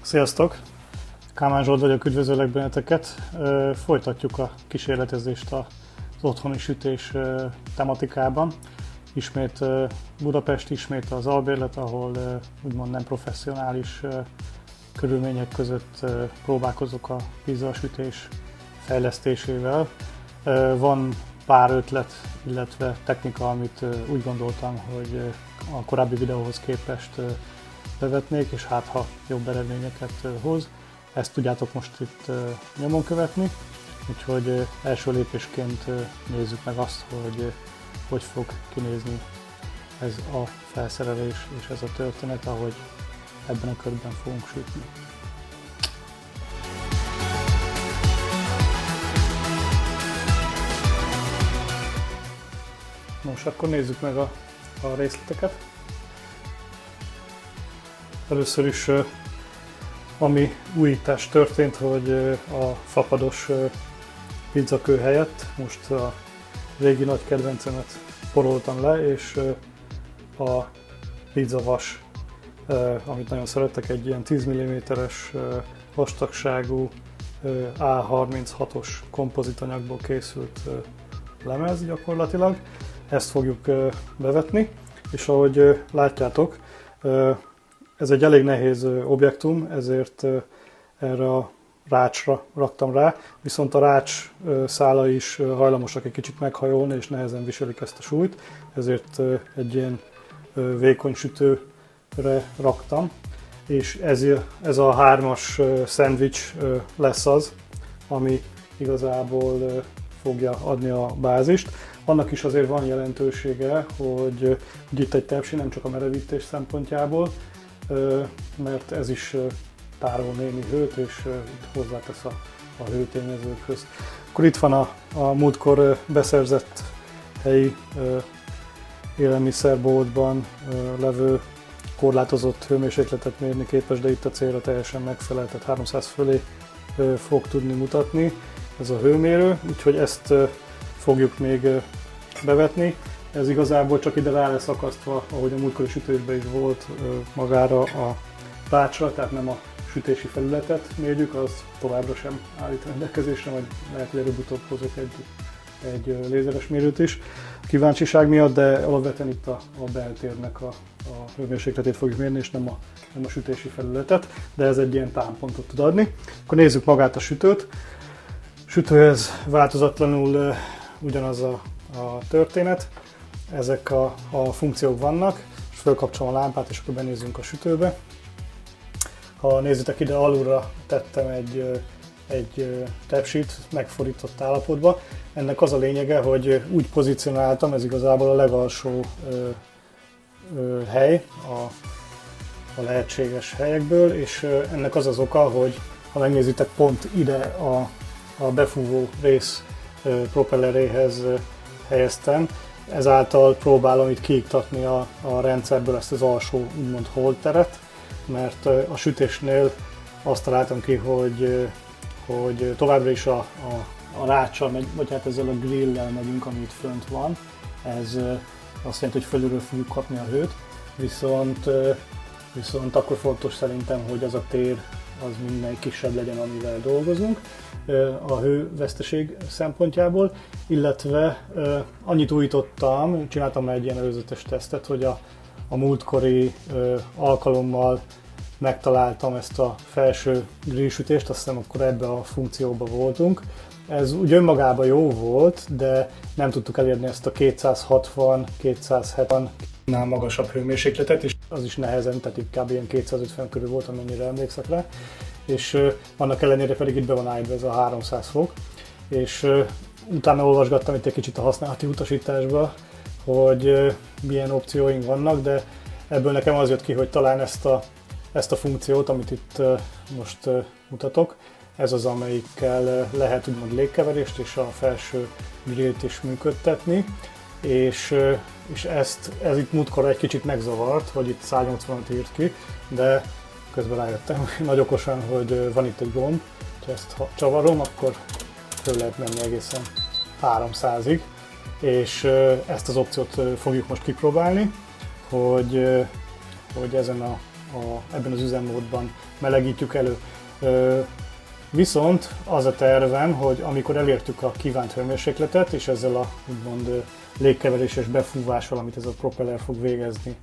Sziasztok! Kálmán Zsolt vagyok, üdvözöllek benneteket. Folytatjuk a kísérletezést az otthoni sütés tematikában. Ismét Budapest, ismét az albérlet, ahol úgymond nem professzionális körülmények között próbálkozok a pizzasütés fejlesztésével. Van pár ötlet, illetve technika, amit úgy gondoltam, hogy a korábbi videóhoz képest bevetnék, és hát ha jobb eredményeket hoz. Ezt tudjátok most itt nyomon követni, úgyhogy első lépésként nézzük meg azt, hogy hogy fog kinézni ez a felszerelés és ez a történet, ahogy ebben a körben fogunk sütni. Nos, akkor nézzük meg a részleteket. Először is ami újítás történt, hogy a fapados pizzakő helyett most a régi nagy kedvencemet poroltam le, és a pizzavas, amit nagyon szeretek, egy ilyen 10 mm-es vastagságú A36-os kompozitanyagból készült lemez gyakorlatilag. Ezt fogjuk bevetni, és ahogy látjátok, ez egy elég nehéz objektum, ezért erre a rácsra raktam rá, viszont a rács szálai is hajlamosak egy kicsit meghajolni, és nehezen viselik ezt a súlyt, ezért egy ilyen vékony sütőre raktam, és ez a 3-as szendvics lesz az, ami igazából fogja adni a bázist. Annak is azért van jelentősége, hogy itt egy tepsi nem csak a merevítés szempontjából, mert ez is tárol némi hőt, és itt hozzátesz a hőtényezőkhöz. Akkor itt van a múltkor beszerzett helyi élelmiszerboltban levő korlátozott hőmérsékletet mérni képes, de itt a célra teljesen megfelel, tehát 300 fölé fog tudni mutatni ez a hőmérő, úgyhogy ezt fogjuk még bevetni. Ez igazából csak ide rá lesz akasztva, ahogy a múltkori sütésben is volt, magára a rácsra, tehát nem a sütési felületet mérjük, az továbbra sem állít rendelkezésre, majd lehet, hogy előbb-utóbb hozok egy lézeres mérőt is kíváncsiság miatt, de alapvetően itt a beltérnek a hőmérsékletét fogjuk mérni, és nem a sütési felületet, de ez egy ilyen támpontot tud adni. Akkor nézzük magát a sütőt. Sütőhez változatlanul ugyanaz a történet. Ezek a funkciók vannak, és felkapcsolom a lámpát, és akkor benézzünk a sütőbe. Ha nézitek ide, alulra tettem egy tepsit megfordított állapotba. Ennek az a lényege, hogy úgy pozícionáltam, ez igazából a legalsó hely a lehetséges helyekből, és ennek az az oka, hogy ha megnézitek, pont ide a befúvó rész propelleréhez helyeztem, ezáltal próbálom itt kiiktatni a rendszerből ezt az alsó úgymond holteret, mert a sütésnél azt találtam ki, hogy továbbra is a ráccsal megy, vagy hát ezzel a grillel megyünk, ami itt fönt van. Ez azt jelenti, hogy fölülről fogjuk kapni a hőt, viszont akkor fontos szerintem, hogy az a tér az minél kisebb legyen, amivel dolgozunk a hőveszteség szempontjából, illetve annyit újítottam, csináltam egy ilyen előzetes tesztet, hogy a múltkori alkalommal megtaláltam ezt a felső grillsütést, azt hiszem akkor ebbe a funkcióba voltunk. Ez úgy önmagában jó volt, de nem tudtuk elérni ezt a 260-270-nál magasabb hőmérsékletet, és az is nehezen, tehát inkább ilyen 250 körül volt, amennyire emlékszek rá. És annak ellenére pedig itt be van állítva ez a 300 fok. És utána olvasgattam itt egy kicsit a használati utasításba, hogy milyen opcióink vannak, de ebből nekem az jött ki, hogy talán ezt a funkciót, amit itt most mutatok, ez az, amelyikkel lehet úgymond légkeverést és a felső grillt is működtetni, és ez itt múltkor egy kicsit megzavart, hogy itt 180-at írt ki, de közben rájöttem nagy okosan, hogy van itt egy gomb, ha ezt csavarom, akkor föl lehet menni egészen 300-ig, és ezt az opciót fogjuk most kipróbálni, hogy ezen a ebben az üzemmódban melegítjük elő. Viszont az a tervem, hogy amikor elértük a kívánt hőmérsékletet, és ezzel a úgymond légkeveréses befúvással, amit ez a propeller fog végezni,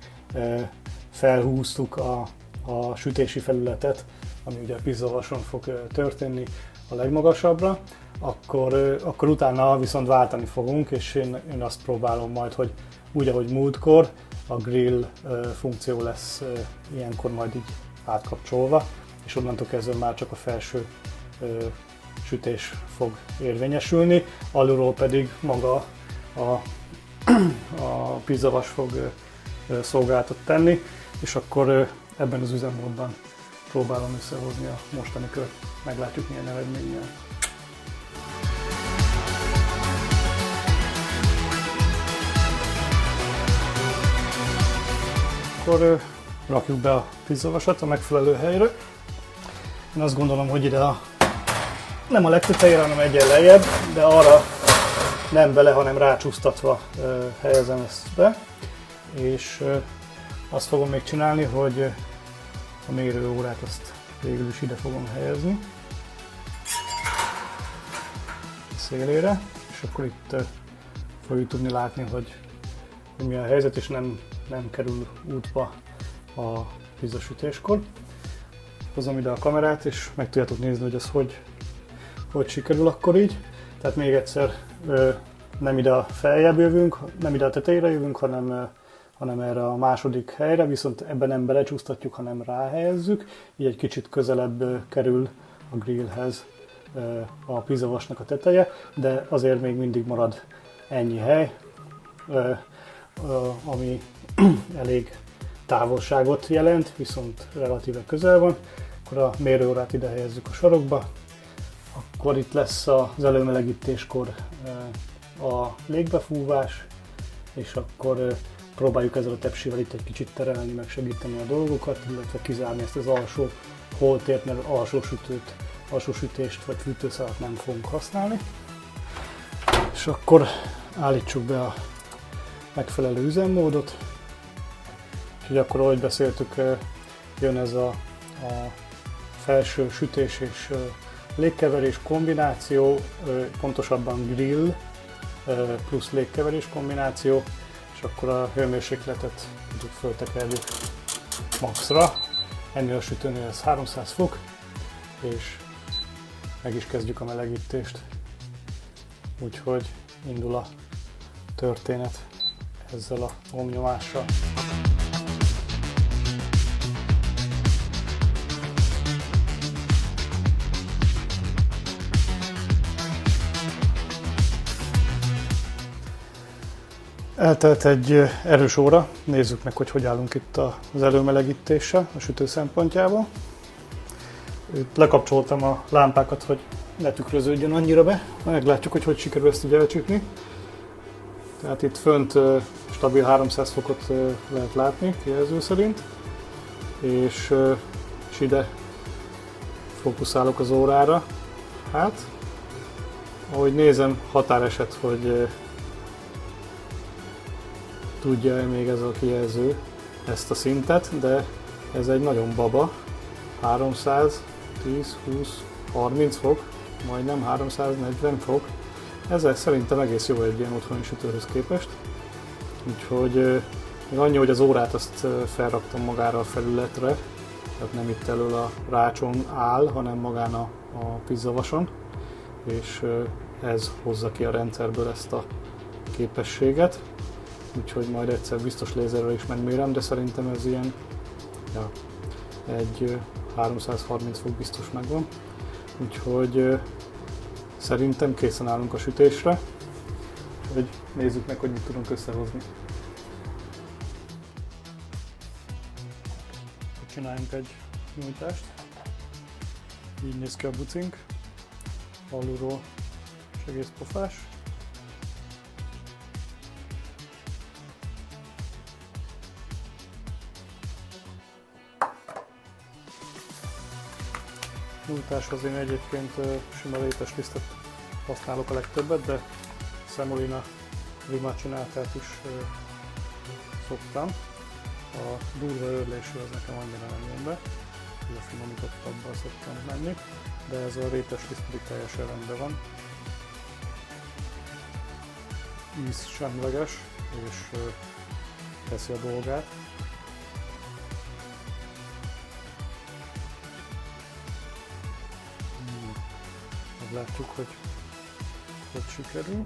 felhúztuk a sütési felületet, ami ugye a pizzavason fog történni a legmagasabbra, akkor utána viszont váltani fogunk, és én azt próbálom majd, hogy úgy, ahogy múltkor, a grill funkció lesz ilyenkor majd így átkapcsolva, és onnantól kezdve már csak a felső sütés fog érvényesülni, alulról pedig maga a pizzavas fog szolgáltat tenni, és akkor ebben az üzemmódban próbálom összehozni a mostani kört. Meglátjuk, milyen eredménnyel. Akkor rakjuk be a pizzavasat a megfelelő helyre. Én azt gondolom, hogy ide nem a legtetejére, hanem egyen lejjebb, de arra nem bele, hanem rácsúsztatva helyezem ezt be. És azt fogom még csinálni, hogy a mérőórát azt végül is ide fogom helyezni szélére, és akkor itt fogjuk tudni látni, hogy mi a helyzet, és nem kerül útba a pizzasütéskor. Hozom ide a kamerát, és meg tudjátok nézni, hogy ez hogy sikerül akkor így. Tehát még egyszer nem ide a feljebb jövünk, nem ide a tetejére jövünk, hanem erre a második helyre, viszont ebben nem belecsúsztatjuk, hanem ráhelyezzük. Így egy kicsit közelebb kerül a grillhez a pizzavasnak a teteje, de azért még mindig marad ennyi hely, ami elég távolságot jelent, viszont relatíve közel van. Akkor a mérőórát ide helyezzük a sarokba, akkor itt lesz az előmelegítéskor a légbefúvás, és akkor próbáljuk ezzel a tepsivel itt egy kicsit terelni, meg segíteni a dolgokat, illetve kizárni ezt az alsó holtért, mert alsó sütést vagy fűtőszálat nem fogunk használni. És akkor állítsuk be a megfelelő üzemmódot. Úgyhogy akkor, ahogy beszéltük, jön ez a felső sütés és légkeverés kombináció, pontosabban grill plusz légkeverés kombináció, és akkor a hőmérsékletet föltekerjük maxra. Ennél a sütőnél ez 300 fok, és meg is kezdjük a melegítést. Úgyhogy indul a történet ezzel a gomnyomással. Eltelt egy erős óra, nézzük meg, hogy állunk itt az előmelegítéssel a sütő szempontjából. Itt lekapcsoltam a lámpákat, hogy ne tükröződjön annyira be, meglátjuk, hogy sikerül ezt így elcsípni. Tehát itt fönt stabil 300 fokot lehet látni kijelző szerint, és ide fókuszálok az órára. Hát, ahogy nézem, határeset, hogy tudja-e még ez a kijelző ezt a szintet, de ez egy nagyon baba, 310, 20, 30 fok, majdnem 340 fok. Ezzel szerintem egész jó egy ilyen otthoni sütőhöz képest. Úgyhogy még annyi, hogy az órát azt felraktam magára a felületre, tehát nem itt elől a rácson áll, hanem magán a pizzavason, és ez hozza ki a rendszerből ezt a képességet. Úgyhogy majd egyszer biztos lézerrel is megmérem, de szerintem ez ilyen egy 330 fok biztos megvan. Úgyhogy szerintem készen állunk a sütésre, úgyhogy nézzük meg, hogy mit tudunk összehozni. Csináljunk egy nyújtást. Így néz ki a bucink. Alulról és egész pofás. Nyújtáshoz én egyébként sima létes lisztet használok a legtöbbet, de Semolina Rimacinátát is szoktam. A durva őrlésű az nekem annyira nem jön be, ez a finomítottabban szoktam menni, de ez a rétes liszt pedig teljesen rendben van. Íz semleges, és teszi a dolgát. Meglátjuk, hogy sikerül.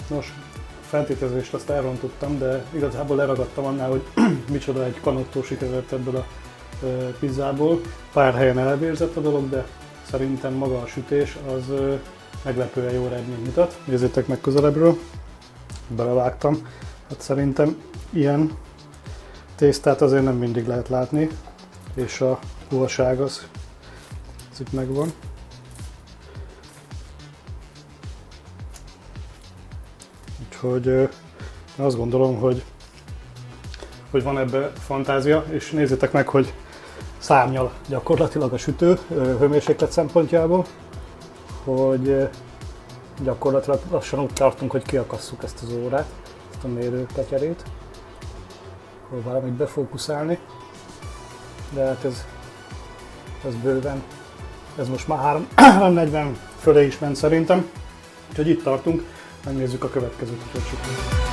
Nos, feltételezést azt elrontottam, de igazából leragadtam annál, hogy micsoda egy kanottó sikerült ebből a pizzából. Pár helyen elvérzett a dolog, de szerintem maga a sütés az meglepően jó eredményt mutat. Nézzétek meg közelebbről, belevágtam. Hát szerintem ilyen tésztát azért nem mindig lehet látni, és a puhaság az itt megvan. Úgyhogy azt gondolom, hogy van ebbe fantázia, és nézzétek meg, hogy szárnyal gyakorlatilag a sütő hőmérséklet szempontjából, hogy gyakorlatilag lassan úgy tartunk, hogy kiakasszuk ezt az órát, ezt a mérőketyerét. Próbálom itt befókuszálni, de hát ez bőven, ez most már 340 fölé is ment szerintem, úgyhogy itt tartunk, megnézzük a következőt, hogy sütünk.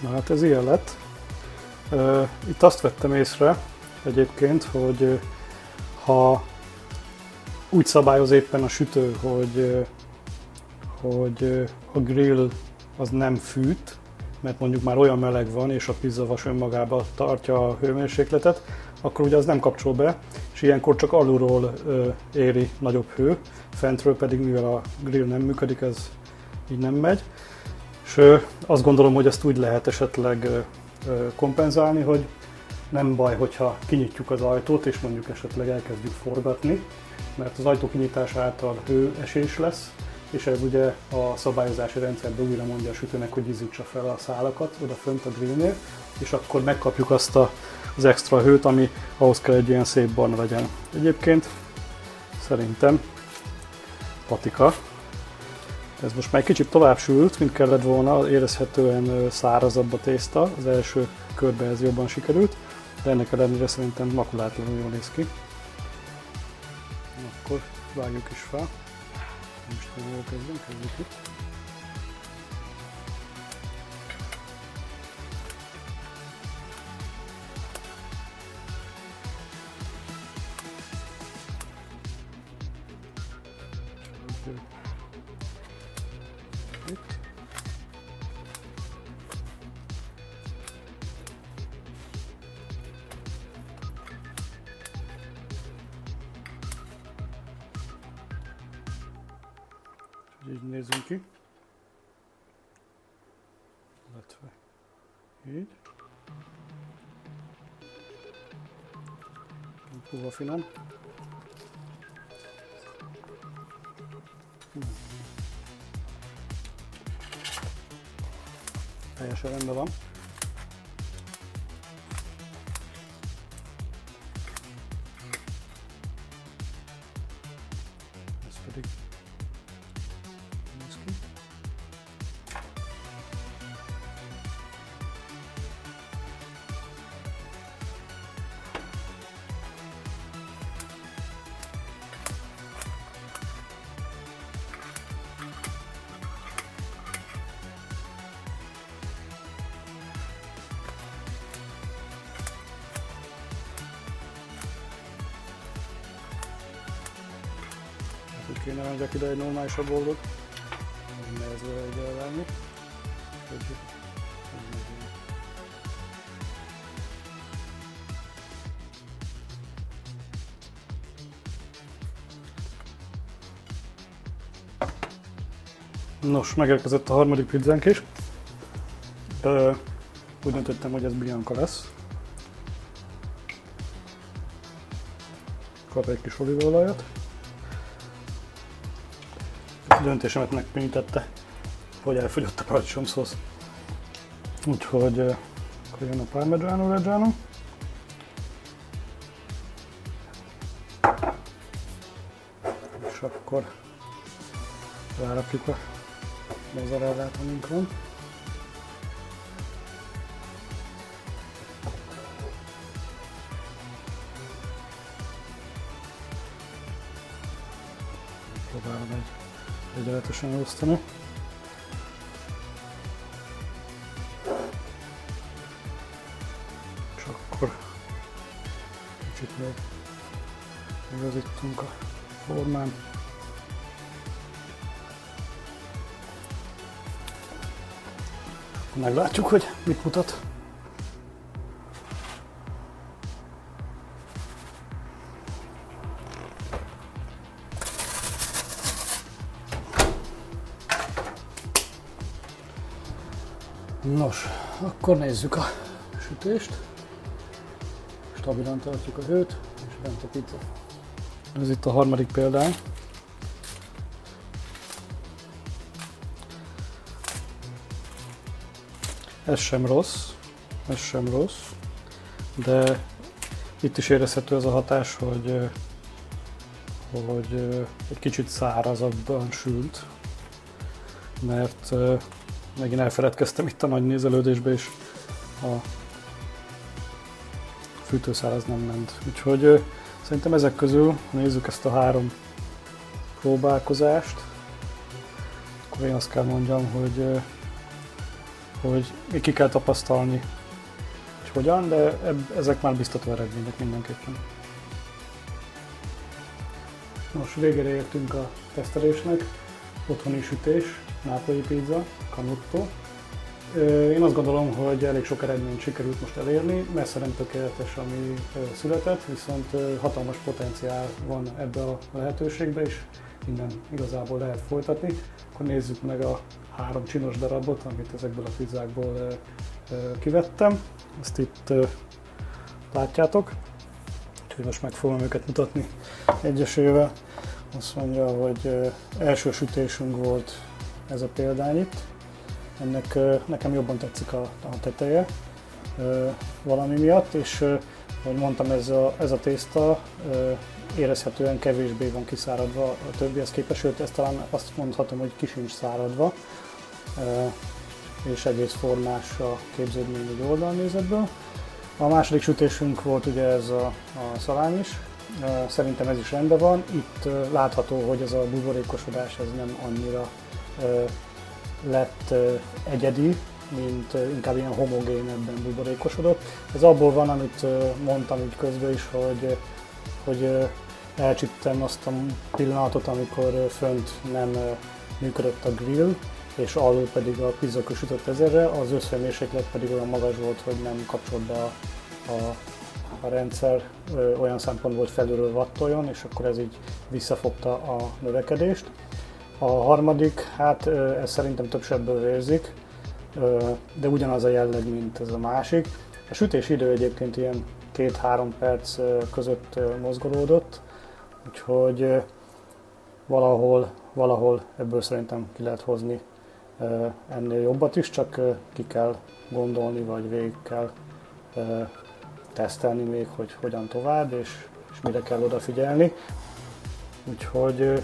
Na hát ez ilyen lett. Itt azt vettem észre egyébként, hogy ha úgy szabályoz éppen a sütő, hogy a grill az nem fűt, mert mondjuk már olyan meleg van, és a pizzavas önmagában tartja a hőmérsékletet, akkor ugye az nem kapcsol be, és ilyenkor csak alulról éri nagyobb hő, fentről pedig, mivel a grill nem működik, ez így nem megy. És azt gondolom, hogy ezt úgy lehet esetleg kompenzálni, hogy nem baj, hogyha kinyitjuk az ajtót, és mondjuk esetleg elkezdjük forgatni, mert az ajtó kinyitása által hőesés lesz, és ez ugye a szabályozási rendszerben újra mondja a sütőnek, hogy izzítsa fel a szálakat oda fönt a grillnél, és akkor megkapjuk azt az extra hőt, ami ahhoz kell, egy ilyen szép barna legyen. Egyébként szerintem patika. Ez most már egy kicsit tovább sült, mint kellett volna, érezhetően szárazabb a tészta, az első körben ez jobban sikerült, de ennek ellenére szerintem makulátlanul jól néz ki. Akkor vágjuk is fel. Most jól kezdjük itt. Így nézzünk ki. Illetve így. Puha finom. Teljesen rendben van. Ez pedig néz ki. Úgy kéne rendjek ide egy normálisabb dolgot, hogy nehezre egy elvágni. Nos, megérkezett a harmadik pizzánk is. Úgy döntöttem, hogy ez Bianca lesz. Kap egy kis olívaolajat. Döntésemet megkönnyítette, hogy elfogyott a paradicsomszósz. Úgyhogy akkor jön a Parmigiano Reggiano. És akkor rárakjuk a mozzarellát, amink van. Próbálom egyenletesen elosztani. És akkor kicsit még igazítunk a formán. Meglátjuk, hogy mit mutat. Nos, akkor nézzük a sütést. Stabilan tartjuk a hőt, és bent a pizza. Ez itt a harmadik példány. Ez sem rossz, de itt is érezhető az a hatás, hogy egy kicsit szárazabban sült, mert megint elfeledkeztem itt a nagy nézelődésbe, és a fűtőszál az nem ment. Úgyhogy szerintem ezek közül, ha nézzük ezt a 3 próbálkozást, akkor én azt kell mondjam, hogy hogy még ki kell tapasztalni, hogy hogyan, de ezek már biztató eredmények mindenképpen. Most végére értünk a tesztelésnek. Otthoni sütés, nápolyi pizza, canotto. Én azt gondolom, hogy elég sok eredményt sikerült most elérni, messze nem tökéletes, ami született, viszont hatalmas potenciál van ebbe a lehetőségbe, és innen igazából lehet folytatni. Akkor nézzük meg a 3 csinos darabot, amit ezekből a pizzákból kivettem. Ezt itt látjátok, úgyhogy most meg fogom őket mutatni egyesével. Azt mondja, hogy első sütésünk volt ez a példány itt. Ennek nekem jobban tetszik a teteje valami miatt, és ahogy mondtam, ez a tészta érezhetően kevésbé van kiszáradva a többihez képest, sőt, ezt talán azt mondhatom, hogy ki sincs száradva, és egész formás a képződmény egy oldalnézetből. A második sütésünk volt ugye ez a szalámi is. Szerintem ez is rendben van. Itt látható, hogy ez a buborékosodás ez nem annyira lett egyedi, mint inkább ilyen homogénebben buborékosodott. Ez abból van, amit mondtam így közben is, hogy elcsíptem azt a pillanatot, amikor fönt nem működött a grill, és alul pedig a pizzakő sütött ezerre, az összhőmérséklet pedig olyan magas volt, hogy nem kapcsolt be a rendszer olyan szempontból, hogy felülről wattoljon, és akkor ez így visszafogta a növekedést. A harmadik, hát ez szerintem több sebből vérzik, de ugyanaz a jelleg, mint ez a másik. A sütés idő egyébként ilyen 2-3 perc között mozgolódott, úgyhogy valahol ebből szerintem ki lehet hozni ennél jobbat is, csak ki kell gondolni, vagy végig kell tesztelni még, hogy hogyan tovább, és mire kell odafigyelni. Úgyhogy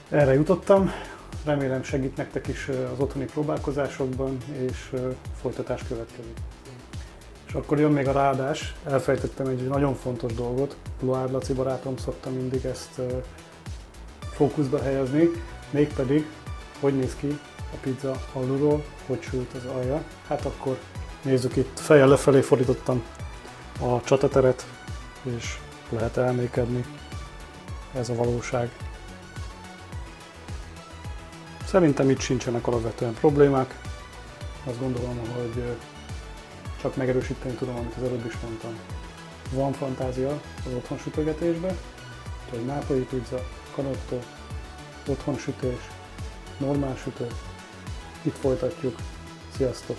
erre jutottam, remélem segít nektek is az otthoni próbálkozásokban, és folytatás következik. És akkor jön még a ráadás, elfelejtettem egy nagyon fontos dolgot, Loár Laci barátom szokta mindig ezt fókuszba helyezni, mégpedig, hogy néz ki a pizza alulról, hogy sült az alja. Hát akkor nézzük, itt fejjel lefelé fordítottam a csatateret, és lehet elmékedni, ez a valóság. Szerintem itt sincsenek alapvetően problémák. Azt gondolom, hogy csak megerősíteni tudom, amit az előbb is mondtam. Van fantázia az otthonsütögetésben, úgyhogy nápolyi pizza, canotto, otthonsütés, normál sütő. Itt folytatjuk. Sziasztok!